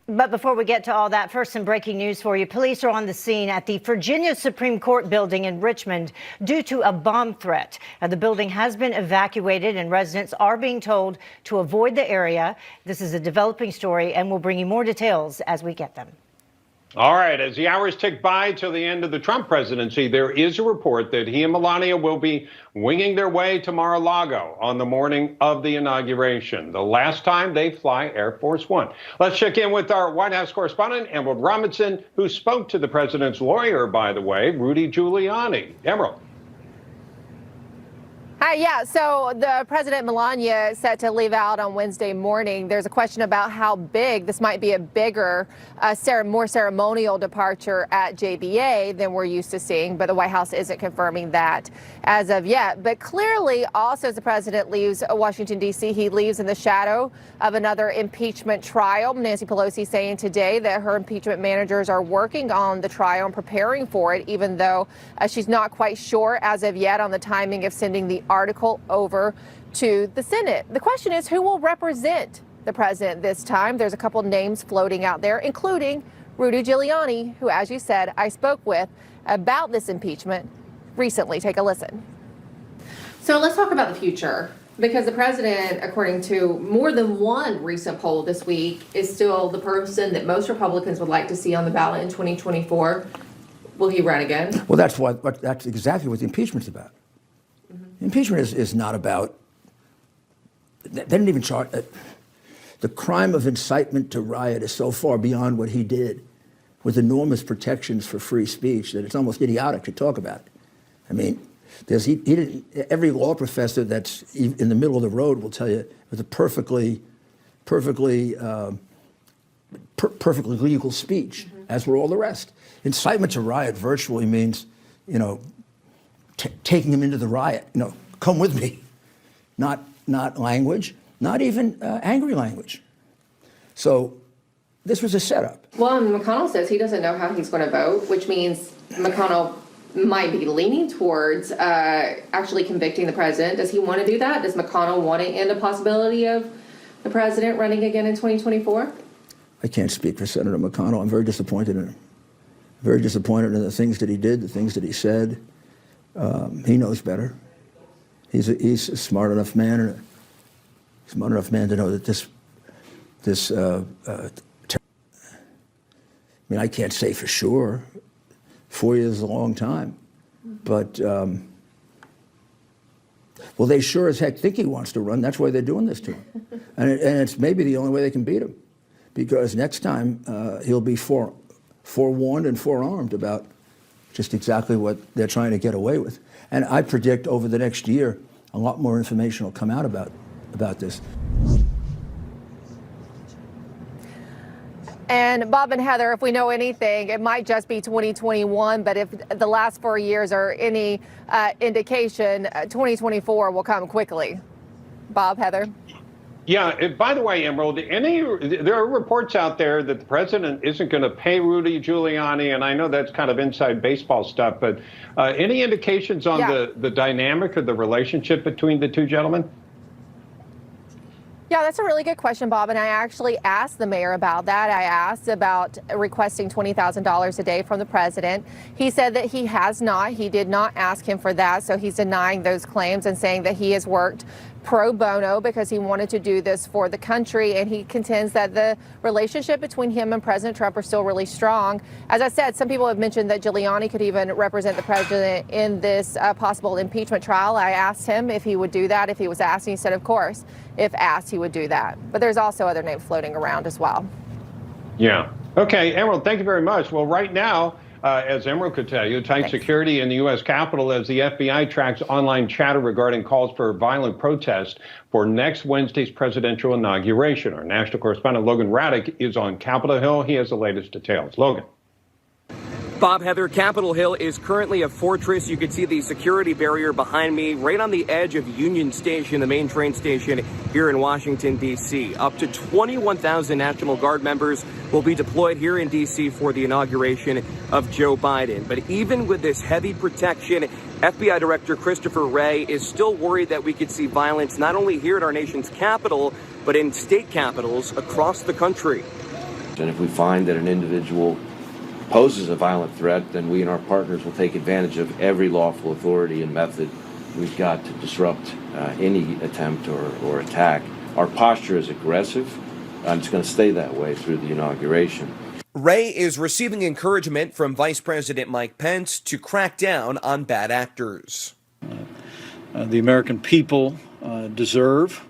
But before we get to all that, first some breaking news for you. Police are on the scene at the Virginia Supreme Court building in Richmond due to a bomb threat. Now, the building has been evacuated and residents are being told to avoid the area. This is a developing story and we'll bring you more details as we get them. All right, as the hours tick by till the end of the Trump presidency, there is a report that he and Melania will be winging their way to Mar-a-Lago on the morning of the inauguration, the last time they fly Air Force One. Let's check in with our White House correspondent, Emerald Robinson, who spoke to the president's lawyer, by the way, Rudy Giuliani. Emerald. Hi, so the President Melania is set to leave out on Wednesday morning. There's a question about how big this might be, a bigger, more ceremonial departure at JBA than we're used to seeing, but the White House isn't confirming that as of yet. But clearly, also as the president leaves Washington, D.C., he leaves in the shadow of another impeachment trial. Nancy Pelosi saying today that her impeachment managers are working on the trial and preparing for it, even though she's not quite sure as of yet on the timing of sending the article over to the Senate. The question is, who will represent the president this time? There's a couple names floating out there, including Rudy Giuliani, who, as you said, I spoke with about this impeachment recently. Take a listen. So let's talk about the future, because the president, according to more than one recent poll this week, is still the person that most Republicans would like to see on the ballot in 2024. Will he run again? Well, that's exactly what the impeachment's about. Impeachment is not about, they didn't even charge, the crime of incitement to riot is so far beyond what he did with enormous protections for free speech that it's almost idiotic to talk about it. I mean, every law professor that's in the middle of the road will tell you it was a perfectly legal speech, as were all the rest. Incitement to riot virtually means, taking him into the riot, come with me, not language, not even angry language. So this was a setup. Well, McConnell says he doesn't know how he's going to vote, which means McConnell might be leaning towards actually convicting the president. Does he want to do that? Does McConnell want to end a possibility of the president running again in 2024? I can't speak for Senator McConnell. I'm very disappointed in him. Very disappointed in the things that he did, the things that he said. He knows better. He's a smart enough man, to know that I can't say for sure. 4 years is a long time, but well, they sure as heck think he wants to run. That's why they're doing this to him, and it's maybe the only way they can beat him, because next time he'll be forewarned and forearmed about just exactly what they're trying to get away with. And I predict over the next year, a lot more information will come out about this. And Bob and Heather, if we know anything, it might just be 2021, but if the last 4 years are any indication, 2024 will come quickly. Bob, Heather? Yeah, by the way, Emerald, there are reports out there that the president isn't going to pay Rudy Giuliani, and I know that's kind of inside baseball stuff, but any indications on the dynamic or the relationship between the two gentlemen? Yeah, that's a really good question, Bob, and I actually asked the mayor about that. I asked about requesting $20,000 a day from the president. He said that he has not. He did not ask him for that, so he's denying those claims and saying that he has worked pro bono because he wanted to do this for the country, and he contends that the relationship between him and President Trump are still really strong. As I said, some people have mentioned that Giuliani could even represent the president in this possible impeachment trial. I asked him if he would do that if he was asked, and he said, of course, if asked, he would do that. But there's also other names floating around as well. Yeah. Okay, Emerald, thank you very much. Well, right now, as Emerald could tell you, tight security in the U.S. Capitol as the FBI tracks online chatter regarding calls for violent protest for next Wednesday's presidential inauguration. Our national correspondent Logan Raddick is on Capitol Hill. He has the latest details. Logan. Bob, Heather, Capitol Hill is currently a fortress. You can see the security barrier behind me right on the edge of Union Station, the main train station here in Washington, D.C. Up to 21,000 National Guard members will be deployed here in D.C. for the inauguration of Joe Biden. But even with this heavy protection, FBI Director Christopher Wray is still worried that we could see violence not only here at our nation's capital, but in state capitals across the country. And if we find that an individual poses a violent threat, then we and our partners will take advantage of every lawful authority and method we've got to disrupt any attempt or attack. Our posture is aggressive, and it's going to stay that way through the inauguration. Wray is receiving encouragement from Vice President Mike Pence to crack down on bad actors. The American people deserve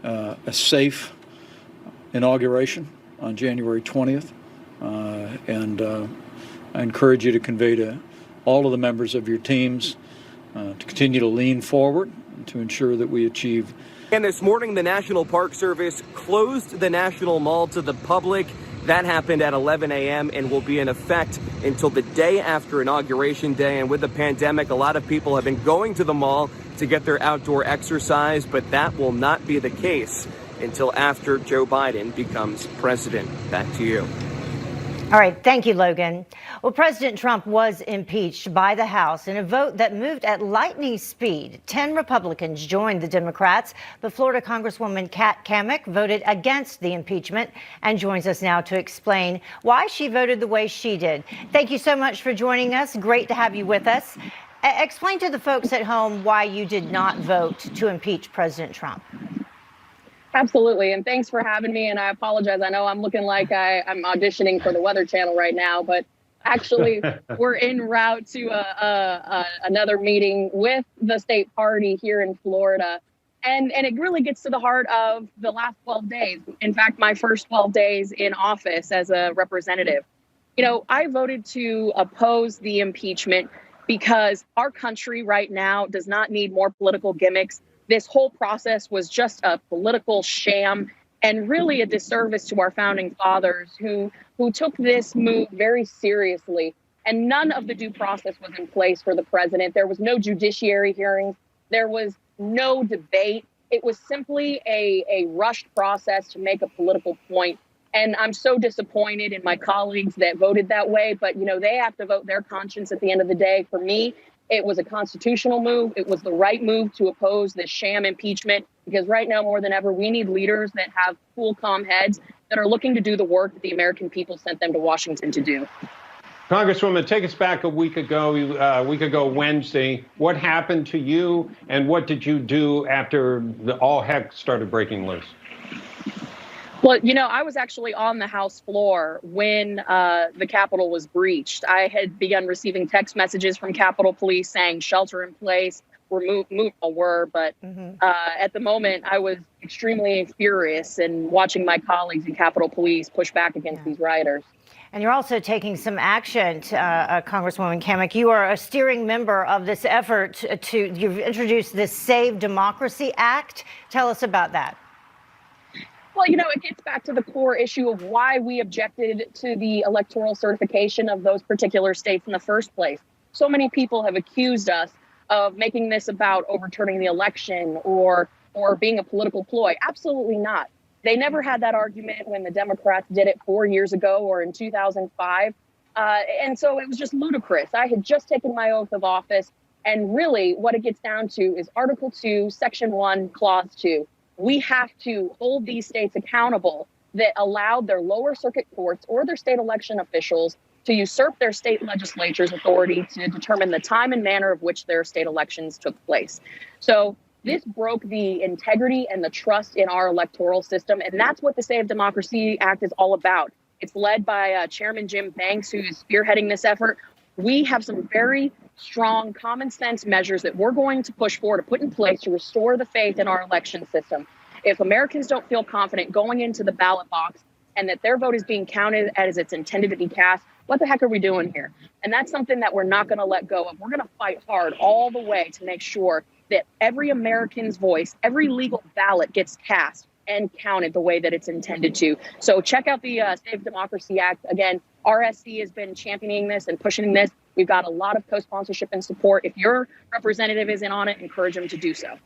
a safe inauguration on January 20th. And I encourage you to convey to all of the members of your teams to continue to lean forward to ensure that we achieve. And this morning, the National Park Service closed the National Mall to the public. That happened at 11 a.m. and will be in effect until the day after Inauguration Day. And with the pandemic, a lot of people have been going to the mall to get their outdoor exercise, but that will not be the case until after Joe Biden becomes president. Back to you. All right. Thank you, Logan. Well, President Trump was impeached by the House in a vote that moved at lightning speed. 10 Republicans joined the Democrats, but Florida Congresswoman Kat Cammack voted against the impeachment and joins us now to explain why she voted the way she did. Thank you so much for joining us. Great to have you with us. Explain to the folks at home why you did not vote to impeach President Trump. Absolutely. And thanks for having me. And I apologize. I know I'm looking like I'm auditioning for the Weather Channel right now, but actually we're en route to another meeting with the state party here in Florida. And it really gets to the heart of the last 12 days. In fact, my first 12 days in office as a representative. You know, I voted to oppose the impeachment because our country right now does not need more political gimmicks. This whole process was just a political sham and really a disservice to our founding fathers who took this move very seriously. And none of the due process was in place for the president. There was no judiciary hearings. There was no debate. It was simply a rushed process to make a political point. And I'm so disappointed in my colleagues that voted that way. But, you know, they have to vote their conscience at the end of the day. For me, it was a constitutional move. It was the right move to oppose this sham impeachment, because right now, more than ever, we need leaders that have cool, calm heads that are looking to do the work that the American people sent them to Washington to do. Congresswoman, take us back a week ago Wednesday. What happened to you and what did you do after all heck started breaking loose? Well, you know, I was actually on the House floor when the Capitol was breached. I had begun receiving text messages from Capitol Police saying shelter in place, but at the moment I was extremely furious and watching my colleagues in Capitol Police push back against these rioters. And you're also taking some action, Congresswoman Cammack. You are a steering member of this effort you've introduced this Save Democracy Act. Tell us about that. Well, you know, it gets back to the core issue of why we objected to the electoral certification of those particular states in the first place. So many people have accused us of making this about overturning the election or being a political ploy. Absolutely not. They never had that argument when the Democrats did it 4 years ago or in 2005. And so it was just ludicrous. I had just taken my oath of office. And really what it gets down to is Article 2, Section 1, Clause 2. We have to hold these states accountable that allowed their lower circuit courts or their state election officials to usurp their state legislature's authority to determine the time and manner of which their state elections took place. So this broke the integrity and the trust in our electoral system. And that's what the Save Democracy Act is all about. It's led by Chairman Jim Banks, who is spearheading this effort. We have some very strong common sense measures that we're going to push for to put in place to restore the faith in our election system. If Americans don't feel confident going into the ballot box and that their vote is being counted as it's intended to be cast, what the heck are we doing here? And that's something that we're not going to let go of. We're going to fight hard all the way to make sure that every American's voice, every legal ballot gets cast and counted the way that it's intended to. So check out the Save Democracy Act. Again, RSC has been championing this and pushing this. We've got a lot of co-sponsorship and support. If your representative isn't on it, encourage them to do so.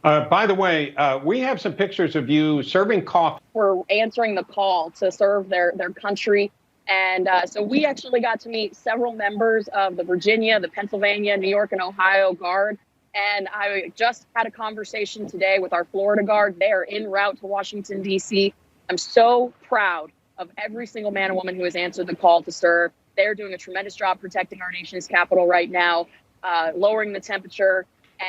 By the way, we have some pictures of you serving coffee. We're answering the call to serve their country. And so we actually got to meet several members of the Virginia, the Pennsylvania, New York, and Ohio Guard. And I just had a conversation today with our Florida Guard. They are en route to Washington, D.C. I'm so proud of every single man and woman who has answered the call to serve. They're doing a tremendous job protecting our nation's capital right now, lowering the temperature.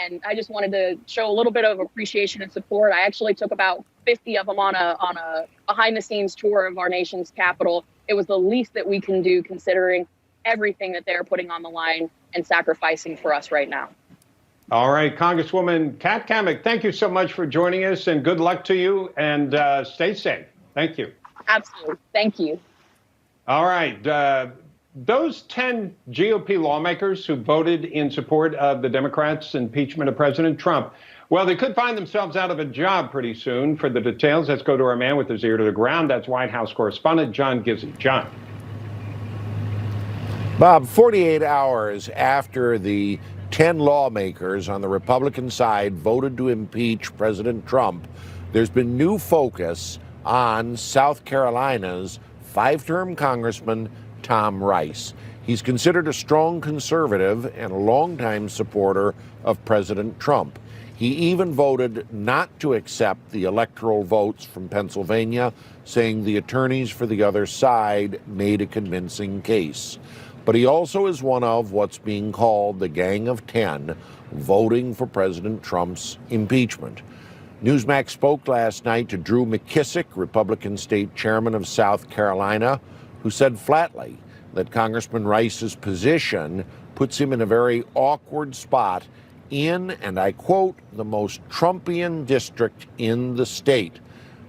And I just wanted to show a little bit of appreciation and support. I actually took about 50 of them on a behind-the-scenes tour of our nation's capital. It was the least that we can do, considering everything that they're putting on the line and sacrificing for us right now. All right, Congresswoman Kat Cammack, thank you so much for joining us, and good luck to you, and stay safe. Thank you. Absolutely. Thank you. All right. Those 10 GOP lawmakers who voted in support of the Democrats' impeachment of President Trump, well, they could find themselves out of a job pretty soon. For the details, let's go to our man with his ear to the ground. That's White House correspondent John Gizzi. John. Bob, 48 hours after the 10 lawmakers on the Republican side voted to impeach President Trump, there's been new focus on South Carolina's 5-term Congressman Tom Rice. He's considered a strong conservative and a longtime supporter of President Trump. He even voted not to accept the electoral votes from Pennsylvania, saying the attorneys for the other side made a convincing case. But he also is one of what's being called the Gang of 10 voting for President Trump's impeachment. Newsmax spoke last night to Drew McKissick, Republican state chairman of South Carolina, who said flatly that Congressman Rice's position puts him in a very awkward spot in, and I quote, the most Trumpian district in the state.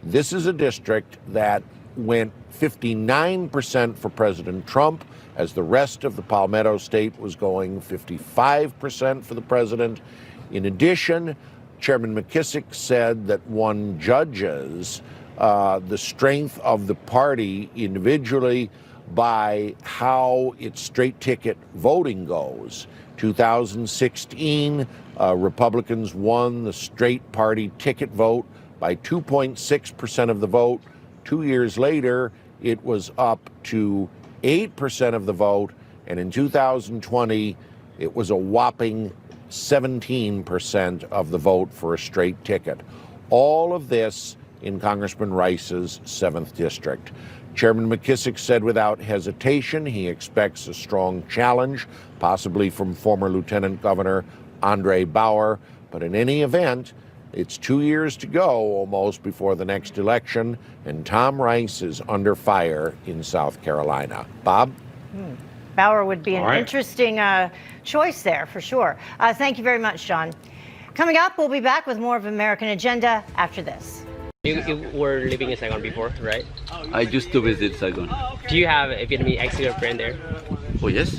This is a district that went 59% for President Trump, as the rest of the Palmetto State was going 55% for the president. In addition, Chairman McKissick said that one judges the strength of the party individually by how its straight ticket voting goes. 2016, Republicans won the straight party ticket vote by 2.6% of the vote. 2 years later, it was up to 8% of the vote, and in 2020, it was a whopping 17% of the vote for a straight ticket. All of this in Congressman Rice's 7th district. Chairman McKissick said without hesitation he expects a strong challenge, possibly from former Lieutenant Governor Andre Bauer. But in any event, it's 2 years to go almost before the next election, and Tom Rice is under fire in South Carolina. Bob? Bauer would be an interesting choice there, for sure. Thank you very much, John. Coming up, we'll be back with more of American Agenda after this. You were living in Saigon before, right? I used to visit Saigon. Do you have a Vietnamese ex-girlfriend there? Oh, yes.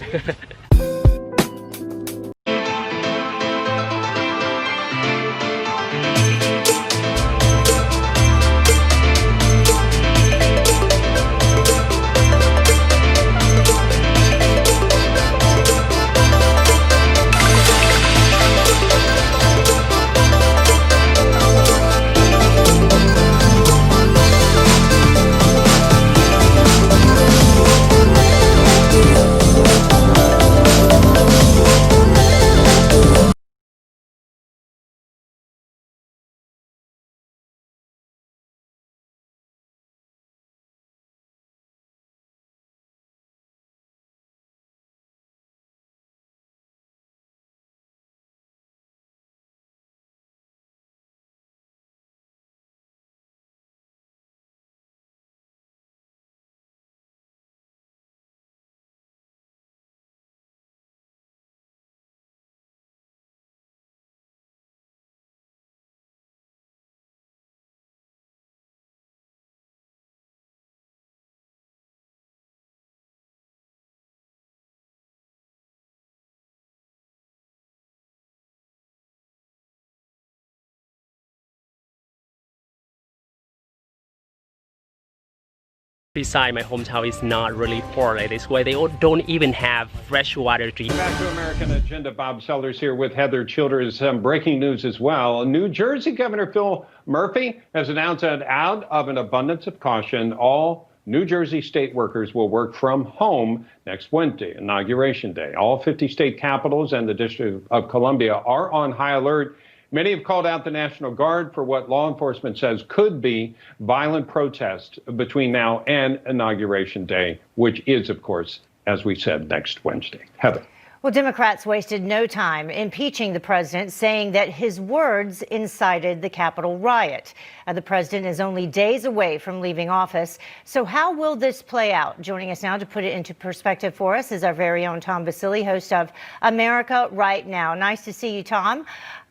Beside my hometown is not really poor like this, where they don't even have fresh water to use. Back to American Agenda. Bob Sellers here with Heather Childers. Some breaking news as well. New Jersey Governor Phil Murphy has announced that out of an abundance of caution, all New Jersey state workers will work from home next Wednesday, Inauguration Day. All 50 state capitals and the District of Columbia are on high alert Many have called out the National Guard for what law enforcement says could be violent protests between now and Inauguration Day, which is, of course, as we said, next Wednesday. Heather. Well, Democrats wasted no time impeaching the president, saying that his words incited the Capitol riot. The president is only days away from leaving office. So how will this play out? Joining us now to put it into perspective for us is our very own Tom Basili, host of America Right Now. Nice to see you, Tom.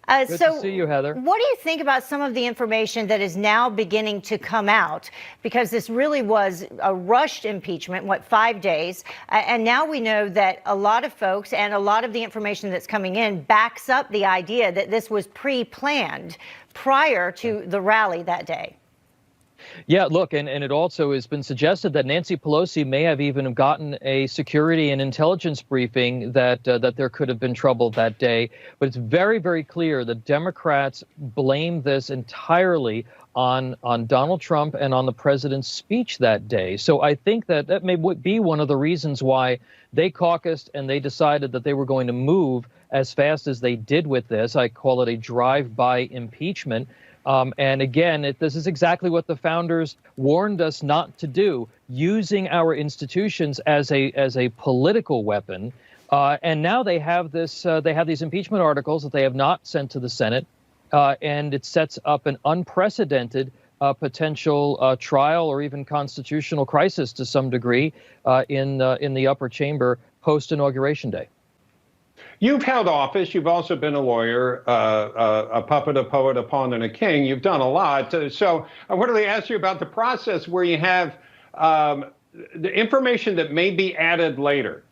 Good to see you, Heather. What do you think about some of the information that is now beginning to come out? Because this really was a rushed impeachment, 5 days? And now we know that a lot of folks and a lot of the information that's coming in backs up the idea that this was pre-planned prior to the rally that day. Yeah, look, and it also has been suggested that Nancy Pelosi may have even gotten a security and intelligence briefing that there could have been trouble that day. But it's very, very clear that Democrats blame this entirely on Donald Trump and on the president's speech that day. So I think that may be one of the reasons why they caucused and they decided that they were going to move as fast as they did with this. I call it a drive-by impeachment. And again, this is exactly what the founders warned us not to do, using our institutions as a political weapon. And now they have this. They have these impeachment articles that they have not sent to the Senate, and it sets up an unprecedented potential trial or even constitutional crisis to some degree in the upper chamber post-Inauguration Day. You've held office. You've also been a lawyer, a puppet, a poet, a pawn, and a king. You've done a lot. So I wanted to ask you about the process where you have the information that may be added later.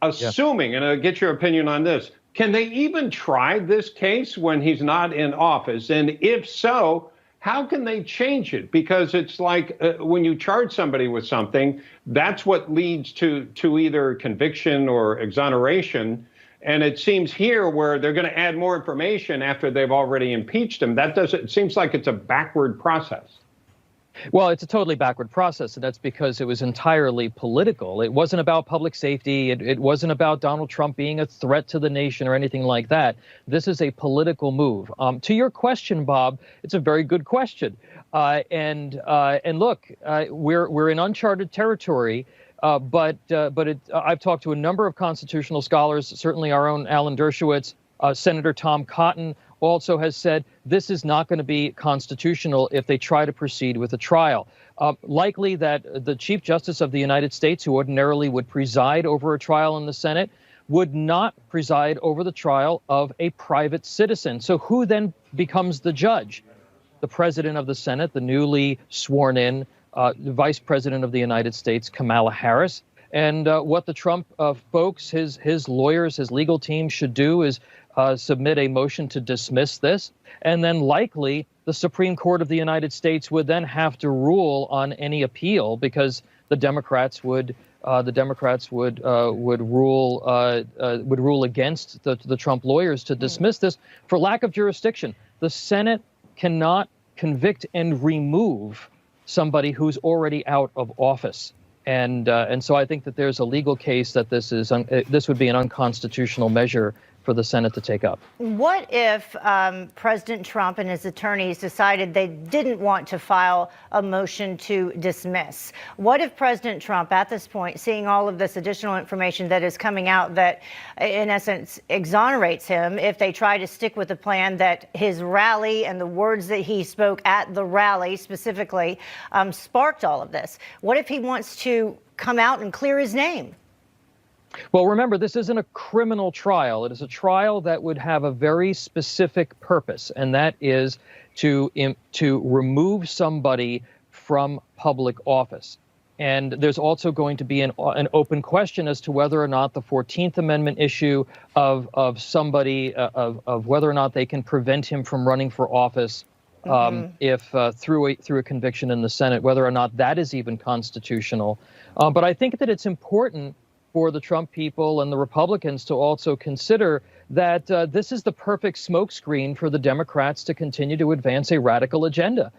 Assuming, and I'll get your opinion on this, can they even try this case when he's not in office? And if so, how can they change it? Because it's like when you charge somebody with something, that's what leads to either conviction or exoneration. And it seems here where they're going to add more information after they've already impeached him. It seems like it's a backward process. Well, it's a totally backward process, and that's because it was entirely political. It wasn't about public safety. It wasn't about Donald Trump being a threat to the nation or anything like that. This is a political move. To your question, Bob, it's a very good question. And look, we're in uncharted territory. But I've talked to a number of constitutional scholars, certainly our own Alan Dershowitz, Senator Tom Cotton also has said this is not going to be constitutional if they try to proceed with a trial. Likely that the Chief Justice of the United States, who ordinarily would preside over a trial in the Senate, would not preside over the trial of a private citizen. So who then becomes the judge? The president of the Senate, the newly sworn in Vice President of the United States, Kamala Harris. And what the Trump folks, his lawyers, his legal team should do is submit a motion to dismiss this. And then likely the Supreme Court of the United States would then have to rule on any appeal, because the Democrats would rule against the Trump lawyers to dismiss this for lack of jurisdiction. The Senate cannot convict and remove somebody who's already out of office. And so I think that there's a legal case that this would be an unconstitutional measure for the Senate to take up. What if President Trump and his attorneys decided they didn't want to file a motion to dismiss? What if President Trump, at this point, seeing all of this additional information that is coming out that, in essence, exonerates him, if they try to stick with the plan that his rally and the words that he spoke at the rally specifically sparked all of this? What if he wants to come out and clear his name? Well, remember, this isn't a criminal trial. It is a trial that would have a very specific purpose, and that is to remove somebody from public office. And there's also going to be an open question as to whether or not the 14th Amendment issue of somebody, of whether or not they can prevent him from running for office if through a conviction in the Senate, whether or not that is even constitutional. But I think that it's important for the Trump people and the Republicans to also consider that this is the perfect smokescreen for the Democrats to continue to advance a radical agenda.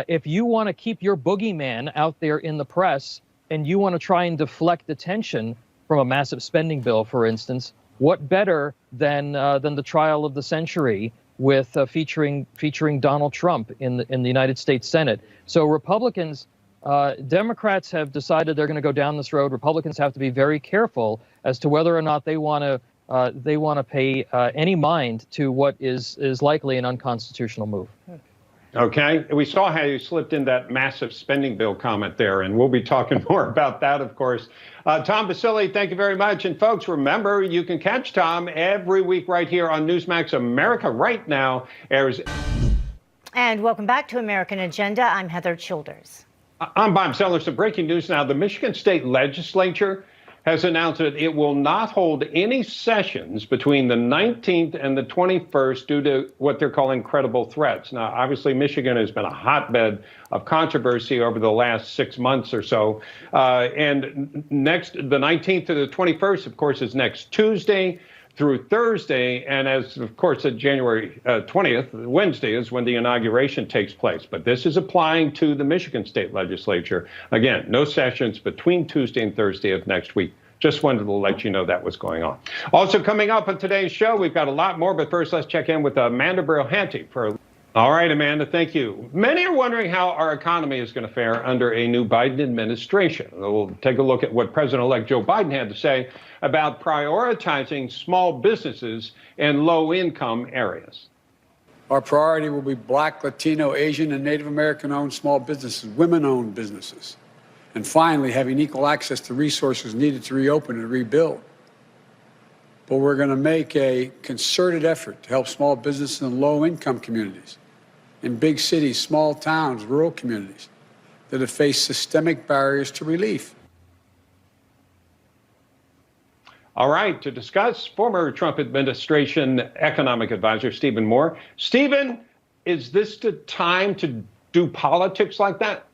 If you want to keep your boogeyman out there in the press and you want to try and deflect attention from a massive spending bill, for instance, what better than the trial of the century, with featuring Donald Trump in the United States Senate. So Republicans, Democrats have decided they're going to go down this road. Republicans have to be very careful as to whether or not they want to pay any mind to what is likely an unconstitutional move. Okay, we saw how you slipped in that massive spending bill comment there, and we'll be talking more about that, of course. Tom Basile, thank you very much. And folks, remember, you can catch Tom every week right here on Newsmax. America Right Now airs. And welcome back to American Agenda. I'm Heather Childers. I'm Bob Sellers. Some breaking news now. The Michigan State Legislature has announced that it will not hold any sessions between the 19th and the 21st due to what they're calling credible threats. Now, obviously, Michigan has been a hotbed of controversy over the last 6 months or so. And the 19th to the 21st, of course, is next Tuesday through Thursday. And as, of course, January 20th, Wednesday, is when the inauguration takes place. But this is applying to the Michigan State Legislature. Again, no sessions between Tuesday and Thursday of next week. Just wanted to let you know that was going on. Also coming up on today's show, we've got a lot more. But first, let's check in with Amanda Brilhanti for. All right, Amanda, thank you. Many are wondering how our economy is going to fare under a new Biden administration. We'll take a look at what President-elect Joe Biden had to say about prioritizing small businesses in low-income areas. Our priority will be Black, Latino, Asian, and Native American-owned small businesses, women-owned businesses, and finally, having equal access to resources needed to reopen and rebuild. But we're going to make a concerted effort to help small businesses in low-income communities, in big cities, small towns, rural communities that have faced systemic barriers to relief. All right, to discuss, former Trump administration economic advisor Stephen Moore. Stephen, is this the time to do politics like that?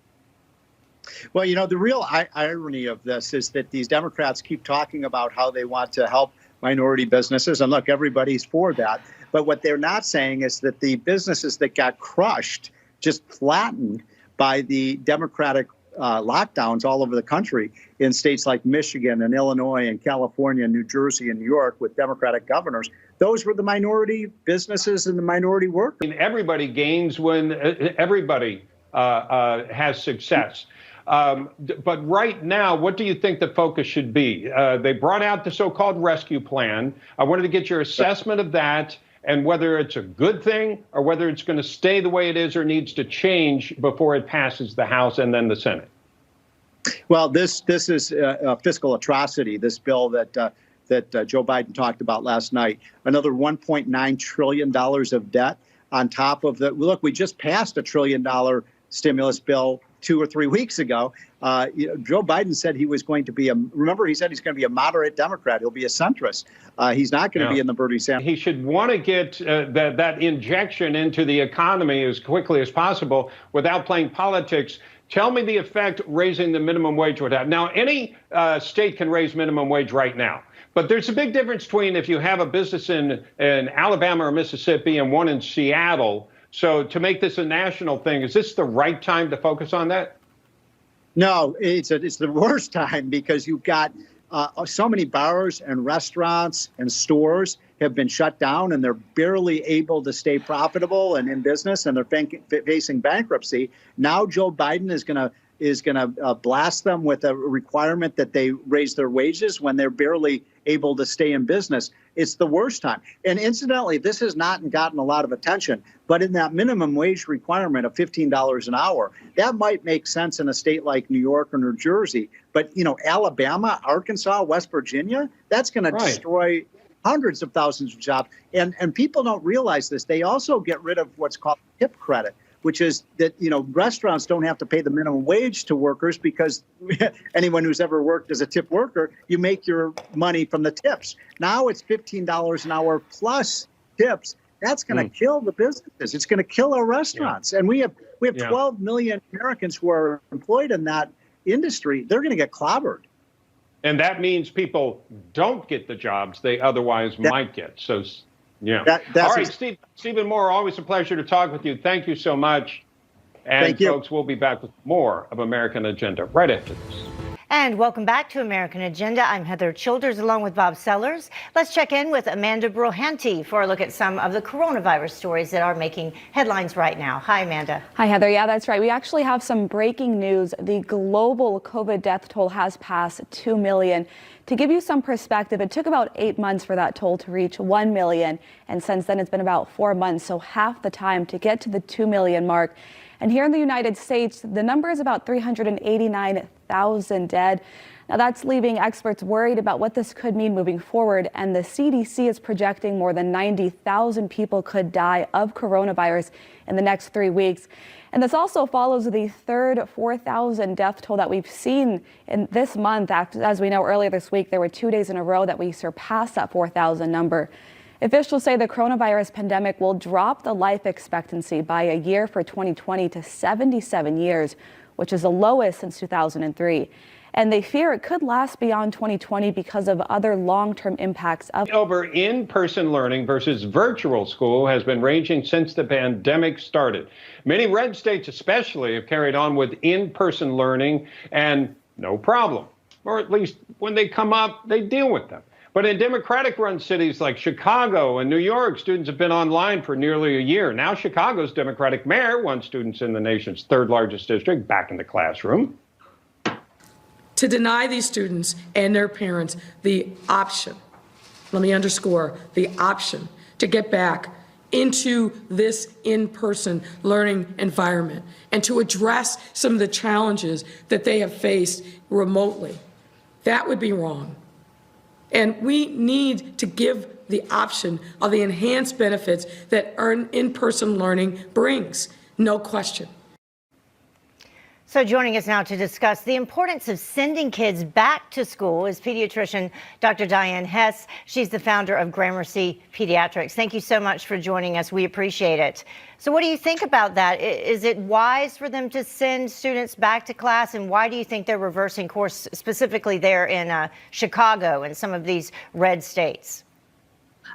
Well, you know, the real irony of this is that these Democrats keep talking about how they want to help minority businesses. And look, everybody's for that. But what they're not saying is that the businesses that got crushed, just flattened by the Democratic lockdowns all over the country in states like Michigan and Illinois and California and New Jersey and New York with Democratic governors, those were the minority businesses and the minority workers. I mean, everybody gains when everybody has success. But right now, what do you think the focus should be? They brought out the so-called rescue plan. I wanted to get your assessment of that and whether it's a good thing or whether it's going to stay the way it is or needs to change before it passes the House and then the Senate. Well, this is a fiscal atrocity, this bill that Joe Biden talked about last night. Another $1.9 trillion of debt on top of the, look, we just passed $1 trillion stimulus bill 2 or 3 weeks ago. Joe Biden said he was going to be he said he's going to be a moderate Democrat. He'll be a centrist. He's not going to be in the Bernie Sanders. He should want to get that injection into the economy as quickly as possible without playing politics. Tell me the effect raising the minimum wage would have. Now, any state can raise minimum wage right now. But there's a big difference between if you have a business in Alabama or Mississippi and one in Seattle. So to make this a national thing, is this the right time to focus on that? No, it's the worst time because you've got so many bars and restaurants and stores have been shut down and they're barely able to stay profitable and in business and they're facing bankruptcy. Now Joe Biden is going to blast them with a requirement that they raise their wages when they're barely able to stay in business. It's the worst time. And incidentally, this has not gotten a lot of attention, but in that minimum wage requirement of $15 an hour, that might make sense in a state like New York or New Jersey. But, you know, Alabama, Arkansas, West Virginia, that's going to destroy hundreds of thousands of jobs. And people don't realize this. They also get rid of what's called tip credit, which is that, you know, restaurants don't have to pay the minimum wage to workers because anyone who's ever worked as a tip worker, you make your money from the tips. Now it's $15 an hour plus tips. That's going to kill the businesses. It's going to kill our restaurants. And we have 12 million Americans who are employed in that industry. They're going to get clobbered. And that means people don't get the jobs they otherwise might get. So, yeah. All right, Stephen Moore, always a pleasure to talk with you. Thank you so much. And folks, we'll be back with more of American Agenda right after this. And welcome back to American Agenda. I'm Heather Childers along with Bob Sellers. Let's check in with Amanda Brohanty for a look at some of the coronavirus stories that are making headlines right now. Hi, Amanda. Hi, Heather. Yeah, that's right. We actually have some breaking news. The global COVID death toll has passed 2 million. To give you some perspective, it took about 8 months for that toll to reach 1 million. And since then, it's been about 4 months, so half the time to get to the 2 million mark. And here in the United States, the number is about 389,000 dead. Now that's leaving experts worried about what this could mean moving forward. And the CDC is projecting more than 90,000 people could die of coronavirus in the next 3 weeks. And this also follows the third 4,000 death toll that we've seen in this month. As we know, earlier this week, there were 2 days in a row that we surpassed that 4,000 number. Officials say the coronavirus pandemic will drop the life expectancy by a year for 2020 to 77 years, which is the lowest since 2003. And they fear it could last beyond 2020 because of other long-term impacts of over in-person learning versus virtual school has been ranging since the pandemic started. Many red states especially have carried on with in-person learning and no problem, or at least when they come up, they deal with them. But in Democratic-run cities like Chicago and New York, students have been online for nearly a year. Now Chicago's Democratic mayor wants students in the nation's third largest district back in the classroom. To deny these students and their parents the option, let me underscore, the option to get back into this in-person learning environment and to address some of the challenges that they have faced remotely, that would be wrong. And we need to give the option of the enhanced benefits that in-person learning brings, no question. So joining us now to discuss the importance of sending kids back to school is pediatrician Dr. Diane Hess. She's the founder of Gramercy Pediatrics. Thank you so much for joining us. We appreciate it. So what do you think about that? Is it wise for them to send students back to class? And why do you think they're reversing course specifically there in Chicago and some of these red states?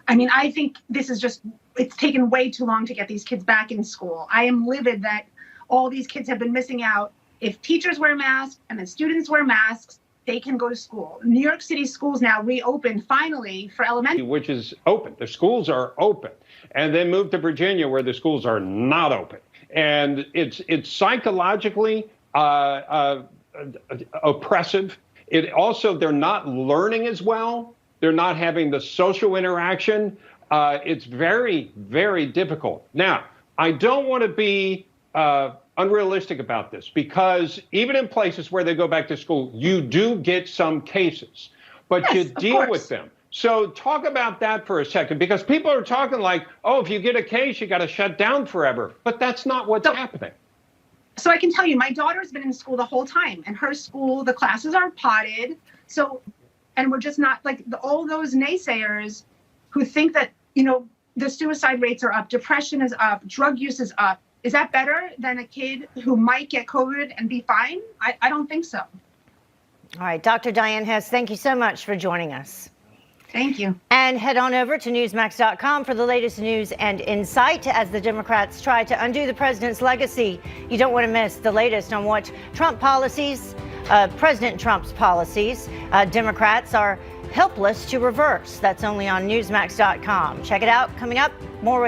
I mean, I think this is just, it's taken way too long to get these kids back in school. I am livid that all these kids have been missing out. If teachers wear masks and the students wear masks, they can go to school. New York City schools now reopened finally for elementary. Which is open. The schools are open. And then move to Virginia where the schools are not open. And it's psychologically oppressive. It also, they're not learning as well. They're not having the social interaction. It's very, very difficult. Now, I don't want to be unrealistic about this because even in places where they go back to school, you do get some cases, but yes, you deal with them. So talk about that for a second, because people are talking like, oh, if you get a case, you got to shut down forever. But that's not what's happening. So I can tell you, my daughter's been in school the whole time, and her school, the classes are potted. So, and we're just not like all those naysayers who think that, you know, the suicide rates are up, depression is up, drug use is up. Is that better than a kid who might get COVID and be fine? I don't think so. All right, Dr. Diane Hess, thank you so much for joining us. Thank you. And head on over to newsmax.com for the latest news and insight as the Democrats try to undo the president's legacy. You don't want to miss the latest on what President Trump's policies, Democrats are helpless to reverse. That's only on newsmax.com. Check it out. Coming up, more.